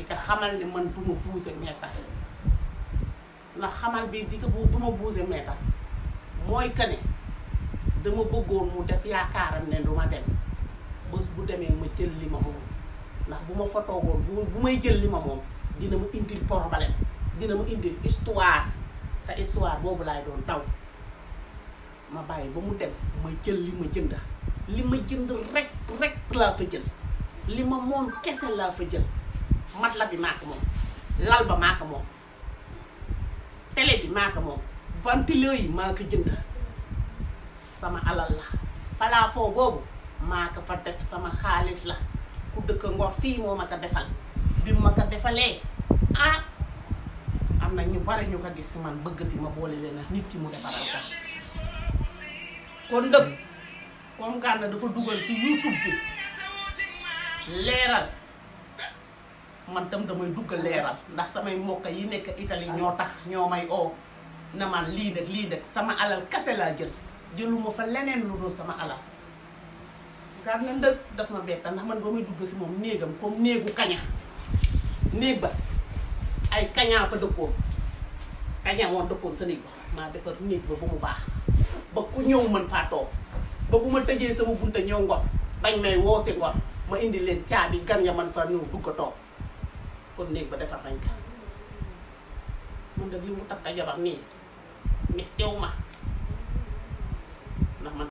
ko xamal ne man duma buuse meetar ndax xamal bi di ko duma buuse meetar mooy que ne dama bëggoon mu def yaakaaram ne du ma dem bés bu demee ma jël li ma moom ndax bu ma fa toogoon bu may jël li ma moom dina ma indil problème dina ma indil histoire te histoire boobu laay doon daw ma bàyyi ba mu dem ma jël li ma jënd rek laa fa jël li ma moom kese laa fa jël mat la bi maa ko moom lal ba maa ko moom télé bi maa ko moom ventilo yi maa ko jënd sama alal la plafond boobu maa ko fa def sama xaalis la ku dëkk Ngor fii moo ma ko defal bi ma ko defalee am na ñu bari ñu ko gis si man bëgg si ma boole leen nit ki mu defaral ko kon dëgg comme Gana dafa dugal si YouTube bi leeral man tam damay duggal leeral ndax samay mbokk yi nekk Italie ñoo tax ñoo may oo na man lii nag sama alal kase laa jëluma fa leneen lu dul sama alal Gana ndëg daf ma betta ndax man ba muy dugg si moom néegam comme néegu kaña néeg ba ay kañaa fa dëkkoon kaña woon dëkkoon sa néeg ba maa defar néeg ba mu baax ba ku ñëw mën faa toog ba bu ma tëjee sama bunta ñëw Ngor dañ may woo si Ngor ma indi leen caabi gan ya man fa ñëw dugg a toog kon néeg ba defar nañ ka man nag li mu takk jabar nii nit teew ma ndax man